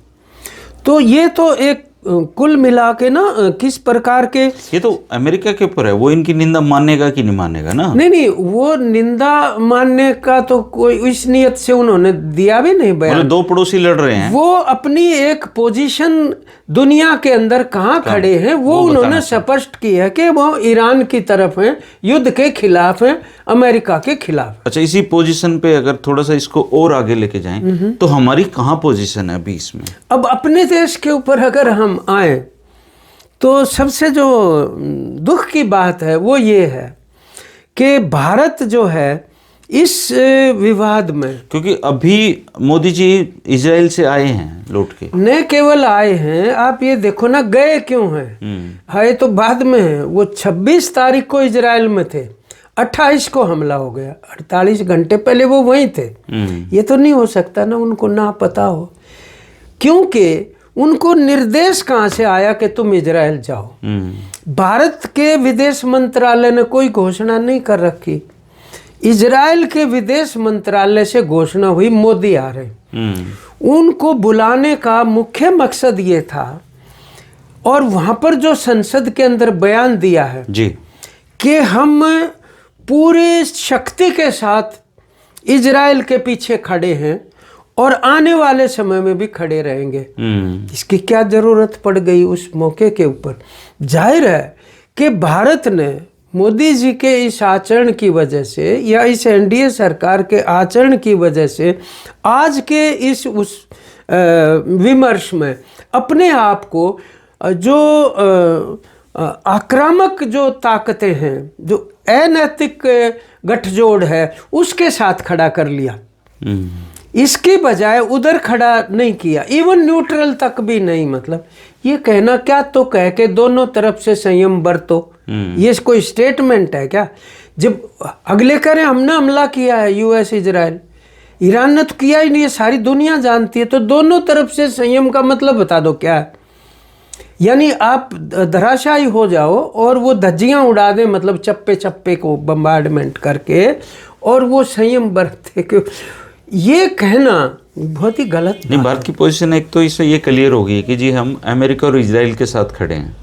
तो ये तो एक कुल मिला के ना किस प्रकार के, ये तो अमेरिका के ऊपर है, वो इनकी निंदा मानेगा कि नहीं मानेगा ना। नहीं, वो निंदा मानने का तो कोई इस नियत से उन्होंने दिया भी नहीं बयान। 2 पड़ोसी लड़ रहे हैं, वो अपनी एक पोजीशन दुनिया के अंदर कहाँ खड़े हैं वो उन्होंने स्पष्ट किया कि वो ईरान की तरफ हैं, युद्ध के खिलाफ हैं, अमेरिका के खिलाफ। अच्छा, इसी पोजीशन पे अगर थोड़ा सा इसको और आगे लेके जाएं तो हमारी कहाँ पोजीशन है अभी इसमें? अब अपने देश के ऊपर अगर हम आए तो सबसे जो दुख की बात है वो ये है कि भारत जो है इस विवाद में, क्योंकि अभी मोदी जी इजराइल से आए हैं लौट के, न केवल आए हैं, आप ये देखो ना गए क्यों हैं, आए तो बाद में हैं। वो 26 तारीख को इजराइल में थे, 28 को हमला हो गया, 48 घंटे पहले वो वहीं थे। ये तो नहीं हो सकता ना उनको ना पता हो, क्योंकि उनको निर्देश कहाँ से आया कि तुम इजराइल जाओ। भारत के विदेश मंत्रालय ने कोई घोषणा नहीं कर रखी, इजराइल के विदेश मंत्रालय से घोषणा हुई मोदी आ रहे। उनको बुलाने का मुख्य मकसद ये था, और वहाँ पर जो संसद के अंदर बयान दिया है जी कि हम पूरी शक्ति के साथ इजराइल के पीछे खड़े हैं और आने वाले समय में भी खड़े रहेंगे। इसकी क्या जरूरत पड़ गई उस मौके के ऊपर? जाहिर है कि भारत ने मोदी जी के इस आचरण की वजह से या इस एनडीए सरकार के आचरण की वजह से आज के इस उस विमर्श में अपने आप को जो आक्रामक जो ताकतें हैं, जो अनैतिक गठजोड़ है, उसके साथ खड़ा कर लिया। इसकी बजाय उधर खड़ा नहीं किया, इवन न्यूट्रल तक भी नहीं। मतलब ये कहना क्या तो कह के दोनों तरफ से संयम बरतो, ये कोई स्टेटमेंट है क्या? जब अगले करें हमने हमला किया है यूएस इजराइल, ईरान ने तो किया ही नहीं, ये सारी दुनिया जानती है। तो दोनों तरफ से संयम का मतलब बता दो क्या है? यानी आप धराशायी हो जाओ और वो धज्जियां उड़ा दें, मतलब चप्पे चप्पे को बम्बार्डमेंट करके, और वो संयम बरते क्यों? ये कहना बहुत ही गलत। नहीं, भारत की पोजीशन एक तो इससे ये क्लियर होगी कि जी हम अमेरिका और इजराइल के साथ खड़े हैं।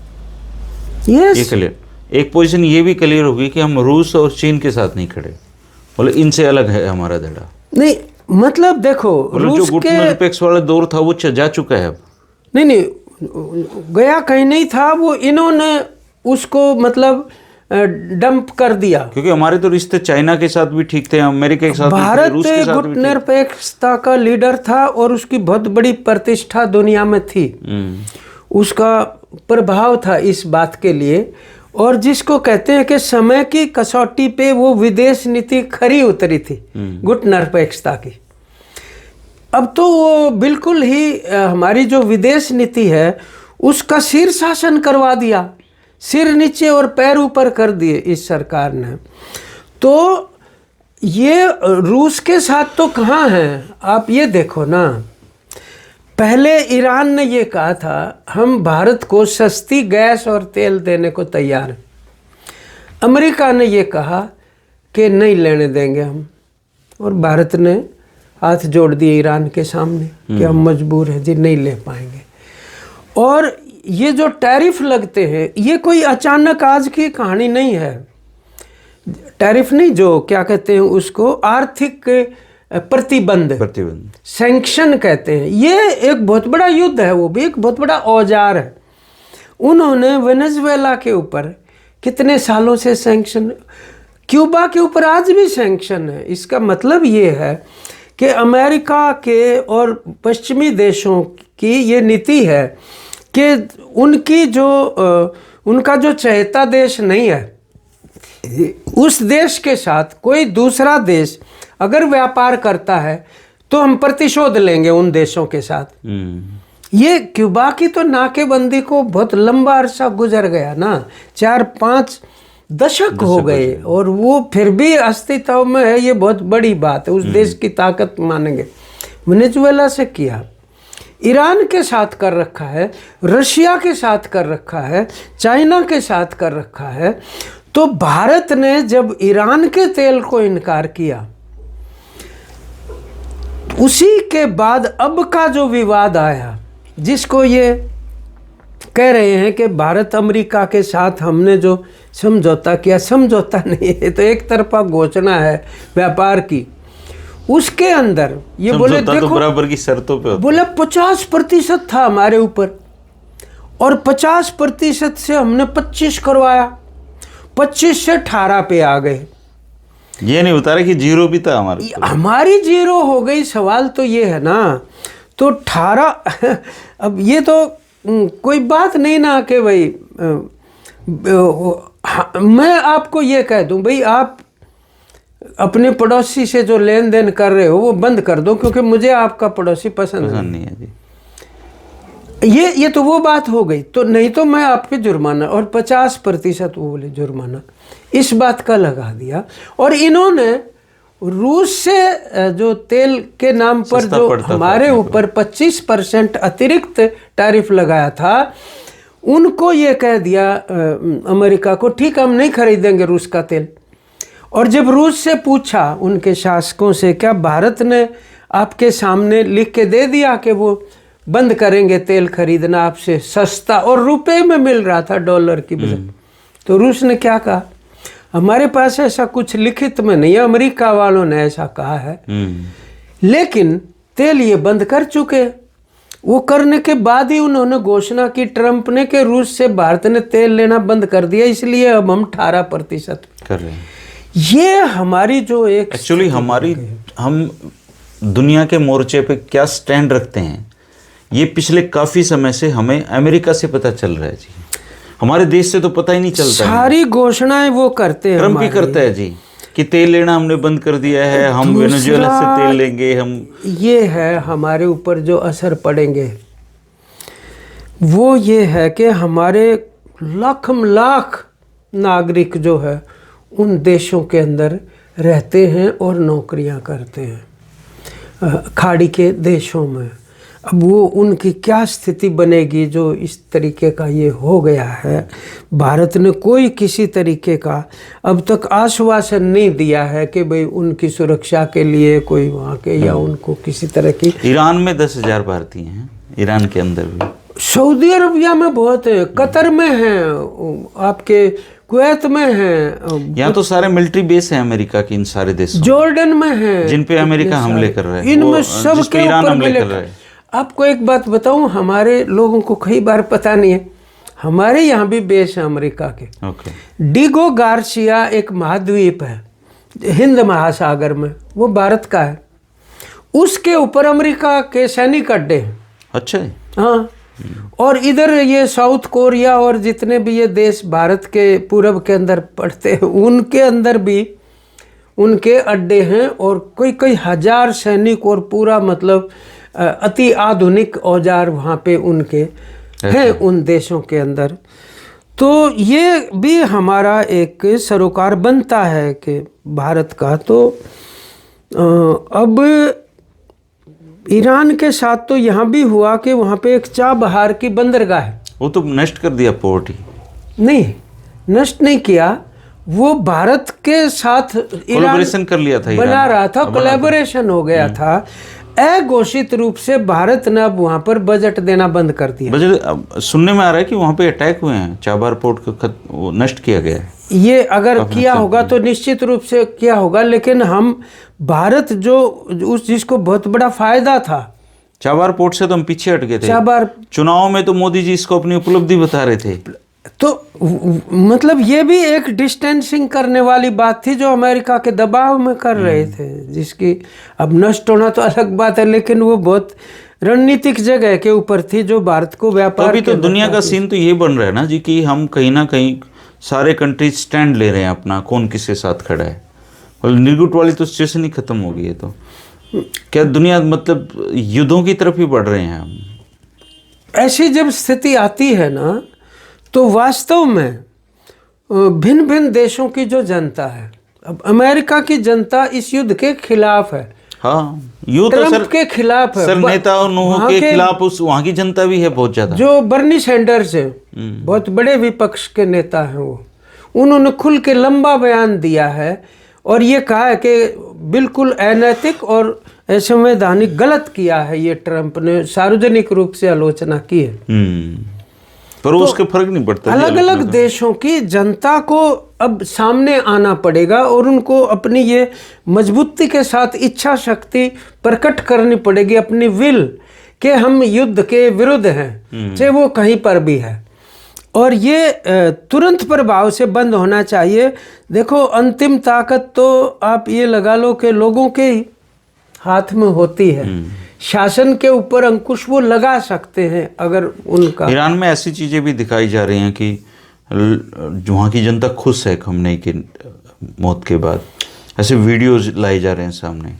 यस, ये क्लियर। एक पोजीशन ये भी क्लियर होगी कि हम रूस और चीन के साथ नहीं खड़े, बोले इनसे अलग है हमारा धड़ा। नहीं मतलब देखो, जो गुटनिरपेक्ष वाला दौर था वो जा चुका है अब। नहीं गया कहीं नहीं था, वो इन्होंने उसको मतलब डंप कर दिया। क्योंकि हमारे तो रिश्ते चाइना के साथ भी ठीक थे, अमेरिका के साथ, भारत रूस के साथ भी गुटनिरपेक्षता का लीडर था और उसकी बहुत बड़ी प्रतिष्ठा दुनिया में थी, उसका प्रभाव था इस बात के लिए। और जिसको कहते हैं कि समय की कसौटी पे वो विदेश नीति खरी उतरी थी गुटनिरपेक्षता की। अब तो वो बिल्कुल ही हमारी जो विदेश नीति है उसका शीर्षासन करवा दिया, सिर नीचे और पैर ऊपर कर दिए इस सरकार ने। तो ये रूस के साथ तो कहाँ है, आप ये देखो ना। पहले ईरान ने ये कहा था हम भारत को सस्ती गैस और तेल देने को तैयार हैं। अमेरिका ने ये कहा कि नहीं लेने देंगे हम, और भारत ने हाथ जोड़ दिए ईरान के सामने कि हम मजबूर हैं जी, नहीं ले पाएंगे। और ये जो टैरिफ लगते हैं ये कोई अचानक आज की कहानी नहीं है। टैरिफ नहीं, जो क्या कहते हैं उसको, आर्थिक प्रतिबंध, सैंक्शन कहते हैं। ये एक बहुत बड़ा युद्ध है, वो भी एक बहुत बड़ा औजार है। उन्होंने वेनेजुएला के ऊपर कितने सालों से सैंक्शन, क्यूबा के ऊपर आज भी सैंक्शन है। इसका मतलब ये है कि अमेरिका के और पश्चिमी देशों की ये नीति है कि उनकी जो उनका जो चहेता देश नहीं है, उस देश के साथ कोई दूसरा देश अगर व्यापार करता है तो हम प्रतिशोध लेंगे उन देशों के साथ। ये क्यूबा की तो नाकेबंदी को बहुत लंबा अरसा गुजर गया ना, 4-5 दशक हो गए, और वो फिर भी अस्तित्व में है। ये बहुत बड़ी बात है, उस देश की ताकत मानेंगे। वेनेजुएला से किया, ईरान के साथ कर रखा है, रशिया के साथ कर रखा है, चाइना के साथ कर रखा है। तो भारत ने जब ईरान के तेल को इनकार किया, उसी के बाद अब का जो विवाद आया, जिसको ये कह रहे हैं कि भारत अमेरिका के साथ हमने जो समझौता किया, समझौता नहीं है, तो एक तरफा घोषणा है व्यापार की। उसके अंदर ये बोले देखो तो बराबर की शर्तों पे बोले 50% था हमारे ऊपर, और 50% से हमने 25 करवाया, 25 से 18 पे आ गए। ये नहीं बता रहे कि 0 भी था हमारी 0 हो गई। सवाल तो ये है ना, तो 18 अब ये तो कोई बात नहीं ना कि भाई मैं आपको ये कह दूं भाई आप अपने पड़ोसी से जो लेन देन कर रहे हो वो बंद कर दो, क्योंकि मुझे आपका पड़ोसी पसंद नहीं है जी। ये तो वो बात हो गई। तो नहीं तो मैं आप पे जुर्माना, और 50% वो बोले जुर्माना। इस बात का लगा दिया। और इन्होंने रूस से जो तेल के नाम पर जो हमारे ऊपर 25% अतिरिक्त टैरिफ लगाया था, उनको ये कह दिया अमेरिका को, ठीक हम नहीं खरीदेंगे रूस का तेल। और जब रूस से पूछा उनके शासकों से, क्या भारत ने आपके सामने लिख के दे दिया कि वो बंद करेंगे तेल खरीदना आपसे, सस्ता और रुपए में मिल रहा था डॉलर की बजाय? तो रूस ने क्या कहा, हमारे पास ऐसा कुछ लिखित में नहीं है, अमेरिका वालों ने ऐसा कहा है, लेकिन तेल ये बंद कर चुके। वो करने के बाद ही उन्होंने घोषणा की ट्रंप ने कि रूस से भारत ने तेल लेना बंद कर दिया, इसलिए अब हम 18% कर रहे हैं। ये हमारी जो एक एक्चुअली हम दुनिया के मोर्चे पे क्या स्टैंड रखते हैं, ये पिछले काफी समय से हमें अमेरिका से पता चल रहा है जी। हमारे देश से तो पता ही नहीं चलता। सारी घोषणाएं वो करते हैं, ट्रंप ही करता है जी कि तेल लेना हमने बंद कर दिया है, हम वेनेजुएला से तेल लेंगे। हम ये है हमारे ऊपर जो असर पड़ेंगे वो ये है कि हमारे लाख नागरिक जो है उन देशों के अंदर रहते हैं और नौकरियां करते हैं खाड़ी के देशों में। अब वो उनकी क्या स्थिति बनेगी जो इस तरीके का ये हो गया है। भारत ने कोई किसी तरीके का अब तक आश्वासन नहीं दिया है कि भाई उनकी सुरक्षा के लिए कोई वहाँ के या उनको किसी तरह की। ईरान में 10,000 भारतीय हैं, ईरान के अंदर भी। सऊदी अरबिया में बहुत है, कतर में हैं, आपके कुवैत में हैं, यहाँ तो सारे मिलिट्री बेस हैं अमेरिका के, इन सारे देशों, जॉर्डन में हैं, जिन पे अमेरिका हमले कर रहा है, इनमें सब के ईरान ऊपर हमले कर रहा है। आपको एक बात बताऊं, हमारे लोगों को कई बार पता नहीं है, हमारे यहाँ भी बेस है अमेरिका के। डिगो गार्सिया एक महाद्वीप है हिंद महासागर में, वो भारत का है, उसके ऊपर अमेरिका के सैनिक अड्डे हैं। अच्छा, हाँ। और इधर ये साउथ कोरिया और जितने भी ये देश भारत के पूरब के अंदर पड़ते हैं, उनके अंदर भी उनके अड्डे हैं और कई हजार सैनिक और पूरा मतलब अति आधुनिक औजार वहाँ पे उनके हैं उन देशों के अंदर। तो ये भी हमारा एक सरोकार बनता है कि भारत का। तो अब ईरान के साथ तो यहाँ भी हुआ कि वहाँ पे एक चाबहार की बंदरगाह है, वो तो नष्ट कर दिया पोर्ट ही। नहीं, नष्ट नहीं किया, वो भारत के साथ कोलैबोरेशन कर लिया था, बना रहा था, कोलैबोरेशन हो गया था। अघोषित रूप से भारत ने अब वहाँ पर बजट देना बंद कर दिया। बजट सुनने में आ रहा है कि वहाँ पे अटैक हुए हैं, चाबहार पोर्ट को नष्ट किया गया है। ये अगर किया होगा तो निश्चित रूप से किया होगा, लेकिन हम भारत जो उस जिसको बहुत बड़ा फायदा था, चाबहार पोर्ट से तो हम पीछे हट गए थे। चाबहार चुनाव में तो मोदी जी इसको अपनी उपलब्धि बता रहे थे। तो मतलब ये भी एक डिस्टेंसिंग करने वाली बात थी जो अमेरिका के दबाव में कर रहे थे, जिसकी अब नष्ट होना तो अलग बात है, लेकिन वो बहुत रणनीतिक जगह के ऊपर थी जो भारत को व्यापार। अभी तो दुनिया का सीन तो ये बन रहा है ना जी कि हम कहीं ना कहीं सारे कंट्रीज स्टैंड ले रहे हैं अपना, कौन किसके साथ खड़ा है। और निर्गुट वाली तो सिचुएशन ही खत्म हो गई है। तो क्या दुनिया मतलब युद्धों की तरफ ही बढ़ रहे हैं हम? ऐसी जब स्थिति आती है ना, तो वास्तव में भिन्न भिन्न देशों की जो जनता है, अब अमेरिका की जनता इस युद्ध के खिलाफ है। हाँ, युद्ध ट्रंप सर के खिलाफ है, सर नेताओं के खिलाफ, उस वहाँ की जनता भी है बहुत ज्यादा। जो बर्नी सैंडर्स है, बहुत बड़े विपक्ष के नेता हैं, वो उन्होंने खुल के लंबा बयान दिया है और ये कहा है कि बिल्कुल अनैतिक और असंवैधानिक गलत किया है ये ट्रंप ने, सार्वजनिक रूप से आलोचना की है। पर तो उसके फर्क नहीं पड़ता। अलग अलग देशों की जनता को अब सामने आना पड़ेगा और उनको अपनी ये मजबूती के साथ इच्छा शक्ति प्रकट करनी पड़ेगी, अपनी विल, कि हम युद्ध के विरुद्ध हैं, चाहे वो कहीं पर भी है। और ये तुरंत प्रभाव से बंद होना चाहिए। देखो, अंतिम ताकत तो आप ये लगा लो कि लोगों के हाथ में होती है। शासन के ऊपर अंकुश वो लगा सकते हैं अगर उनका। ईरान में ऐसी चीज़ें भी दिखाई जा रही हैं कि वहाँ की जनता खुश है खमेनी की मौत के बाद, ऐसे वीडियोज लाए जा रहे हैं सामने।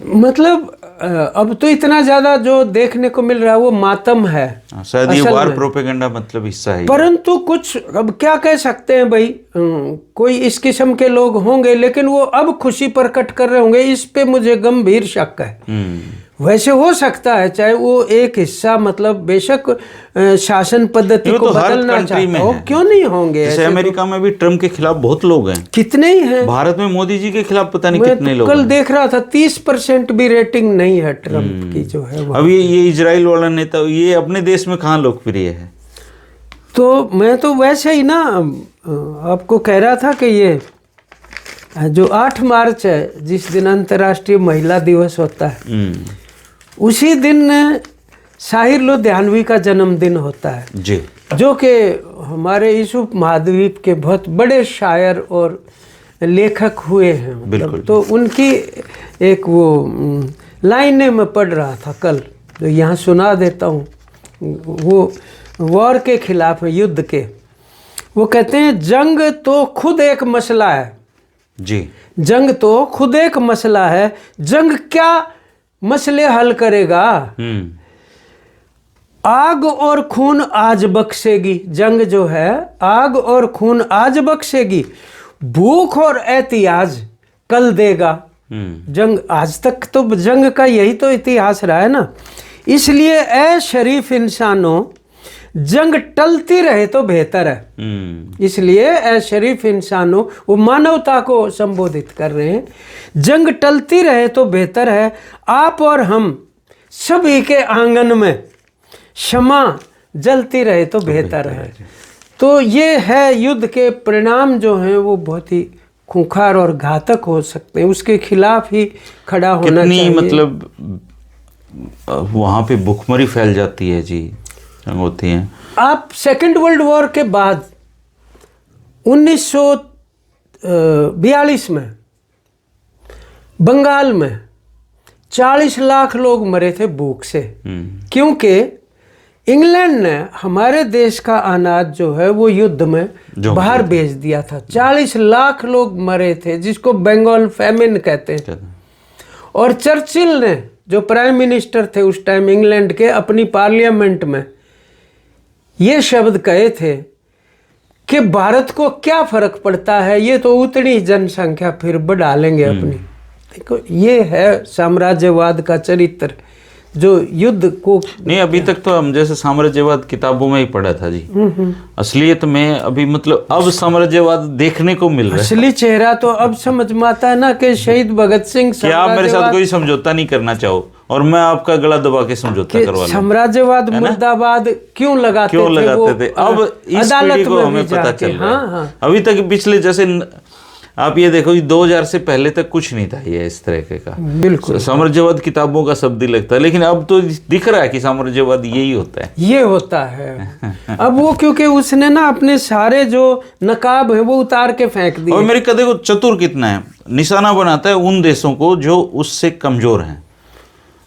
मतलब अब तो इतना ज्यादा जो देखने को मिल रहा है वो मातम है। शायद ये वार प्रोपेगेंडा मतलब हिस्सा है। परंतु कुछ अब क्या कह सकते हैं भाई, कोई इस किस्म के लोग होंगे, लेकिन वो अब खुशी प्रकट कर रहे होंगे, इस पे मुझे गंभीर शक है। वैसे हो सकता है चाहे वो एक हिस्सा मतलब बेशक शासन पद्धति को बदलना चाहता हो, क्यों नहीं होंगे। जैसे अमेरिका में भी ट्रम्प के खिलाफ बहुत लोग हैं, कितने ही हैं। भारत में मोदी जी के खिलाफ पता नहीं कितने तो लोग कल हैं। देख रहा था 30% भी रेटिंग नहीं है ट्रम्प की जो है। अब ये इजराइल वाला नेता ये अपने देश में कहाँ लोकप्रिय है। तो मैं तो वैसे ही ना आपको कह रहा था कि ये जो 8 मार्च है, जिस दिन अंतर्राष्ट्रीय महिला दिवस होता है, उसी दिन साहिर लुधियानवी का जन्मदिन होता है जी, जो कि हमारे इस उपमहाद्वीप के बहुत बड़े शायर और लेखक हुए हैं। मतलब तो उनकी एक वो लाइनें मैं पढ़ रहा था कल, जो यहाँ सुना देता हूँ। वो वॉर के खिलाफ है, युद्ध के। वो कहते हैं, जंग तो खुद एक मसला है जी, जंग तो खुद एक मसला है, जंग क्या मसले हल करेगा। आग और खून आज बख्शेगी, जंग जो है आग और खून आज बख्शेगी, भूख और एहतियाज कल देगा। जंग आज तक तो जंग का यही तो इतिहास रहा है ना। इसलिए ए शरीफ इंसानों, जंग टलती रहे तो बेहतर है। इसलिए ए शरीफ इंसानों, वो मानवता को संबोधित कर रहे हैं, जंग टलती रहे तो बेहतर है, आप और हम सभी के आंगन में क्षमा जलती रहे तो बेहतर है। तो ये है, युद्ध के परिणाम जो हैं वो बहुत ही खूंखार और घातक हो सकते हैं, उसके खिलाफ ही खड़ा होना चाहिए। मतलब वहाँ पे भुखमरी फैल जाती है जी, होती हैं। आप सेकेंड वर्ल्ड वॉर के बाद 1942 में बंगाल में 40 लाख लोग मरे थे भूख से, क्योंकि इंग्लैंड ने हमारे देश का अनाज जो है वो युद्ध में बाहर भेज दिया था। 40 लाख लोग मरे थे, जिसको बंगाल फैमिन कहते हैं। और चर्चिल ने, जो प्राइम मिनिस्टर थे उस टाइम इंग्लैंड के, अपनी पार्लियामेंट में ये शब्द कहे थे कि भारत को क्या फर्क पड़ता है, ये तो उतनी जनसंख्या फिर बढ़ा लेंगे अपनी। देखो ये है साम्राज्यवाद का चरित्र, जो युद्ध को नहीं, अभी तक तो हम जैसे साम्राज्यवाद किताबों में ही पढ़ा था जी। असलियत में अभी मतलब अब साम्राज्यवाद देखने को मिल रहा है। असली चेहरा तो अब समझ में आता है ना कि शहीद भगत सिंह, क्या आप मेरे साथ कोई समझौता नहीं करना चाहो और मैं आपका गला दबा के समझौता करवा लूं। साम्राज्यवाद मुर्दाबाद क्यों लगाते थे? अब इस पीढ़ी को हमें पता चल रहा है। अभी तक पिछले जैसे आप ये देखो 2000 से पहले तक कुछ नहीं था ये इस तरह का। बिल्कुल साम्राज्यवाद किताबों का शब्द ही लगता है, लेकिन अब तो दिख रहा है कि साम्राज्यवाद यही होता है। ये होता है अब वो, क्योंकि उसने ना अपने सारे जो नकाब है वो उतार के फेंक दिए। और अमेरिका देखो चतुर कितना है, निशाना बनाता है उन देशों को जो उससे कमजोर हैं।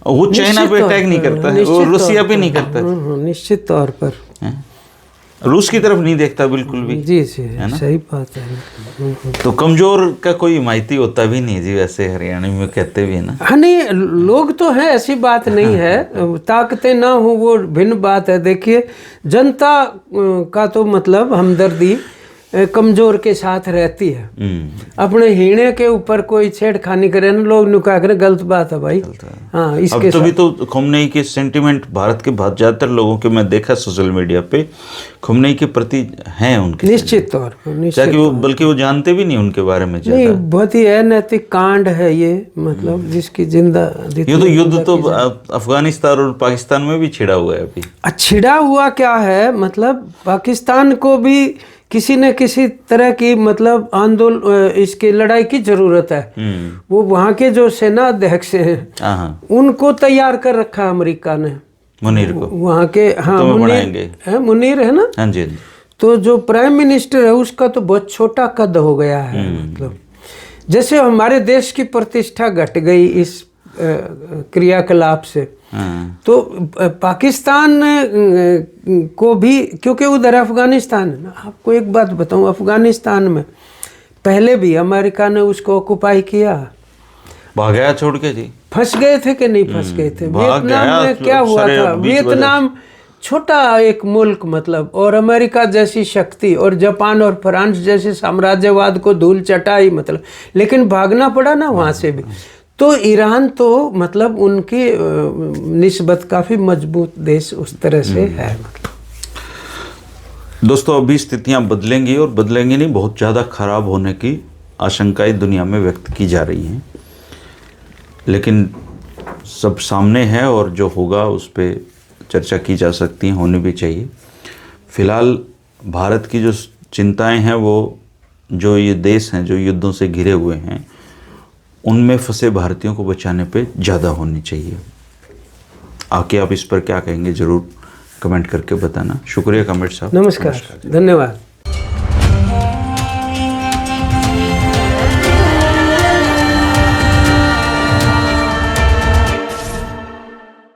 वो चाइना पे अटैक नहीं करता है, वो रूसिया पे नहीं करता है, निश्चित तौर पर रूस की तरफ नहीं देखता बिल्कुल भी। जी है ना, सही बात है। तो कमजोर का कोई हिमायती होता भी नहीं जी, वैसे हरियाणा में कहते भी है ना। हाँ नहीं, लोग तो हैं, ऐसी बात नहीं है, ताकतें ना हो वो भिन्न बात है। देखिए जनता का तो मतलब हमदर्दी कमजोर के साथ रहती है। अपने हीणे के ऊपर कोई छेड़खानी करे ना, लोग नुका करे, गलत बात है भाई। हाँ, इसके तभी तो खुमनई के सेंटिमेंट भारत के ज्यादातर लोगों के मैं देखा सोशल मीडिया पे खुमनई के प्रति हैं उनके, निश्चित तौर पर, वो बल्कि वो जानते भी नहीं उनके बारे में। नहीं, बहुत ही अनैतिक कांड है ये, मतलब जिसकी जिंदा ये तो युद्ध तो अफगानिस्तान और पाकिस्तान में भी छिड़ा हुआ है अभी। छिड़ा हुआ क्या है, मतलब पाकिस्तान को भी किसी न किसी तरह की मतलब आंदोलन, इसकी लड़ाई की जरूरत है। वो वहाँ के जो सेना अध्यक्ष हैं उनको तैयार कर रखा अमेरिका ने, मुनीर को वहाँ के। हाँ, मुनीर है ना। हाँ जी। तो जो प्राइम मिनिस्टर है उसका तो बहुत छोटा कद हो गया है। मतलब जैसे हमारे देश की प्रतिष्ठा घट गई इस क्रियाकलाप से, तो पाकिस्तान को भी, क्योंकि उधर अफगानिस्तान है ना। आपको एक बात बताऊं, अफगानिस्तान में पहले भी अमेरिका ने उसको ऑक्युपाई किया भाग गया छोड़ के जी। फंस गए थे कि नहीं फंस गए थे? भाग वियतनाम गया, में क्या हुआ सारे था? बीच वियतनाम छोटा एक मुल्क मतलब, और अमेरिका जैसी शक्ति और जापान और फ्रांस जैसे साम्राज्यवाद को धूल चटाई मतलब, लेकिन भागना पड़ा ना वहाँ से भी। तो ईरान तो मतलब उनकी निस्बत काफ़ी मजबूत देश उस तरह से है। दोस्तों अभी स्थितियां बदलेंगी, और बदलेंगी नहीं, बहुत ज़्यादा खराब होने की आशंकाएं दुनिया में व्यक्त की जा रही हैं, लेकिन सब सामने है और जो होगा उस पर चर्चा की जा सकती है, होनी भी चाहिए। फिलहाल भारत की जो चिंताएं हैं वो जो ये देश हैं जो युद्धों से घिरे हुए हैं उनमें फंसे भारतीयों को बचाने पे ज़्यादा होनी चाहिए। आके आप इस पर क्या कहेंगे ज़रूर कमेंट करके बताना। शुक्रिया कमेंट साहब। नमस्कार, धन्यवाद।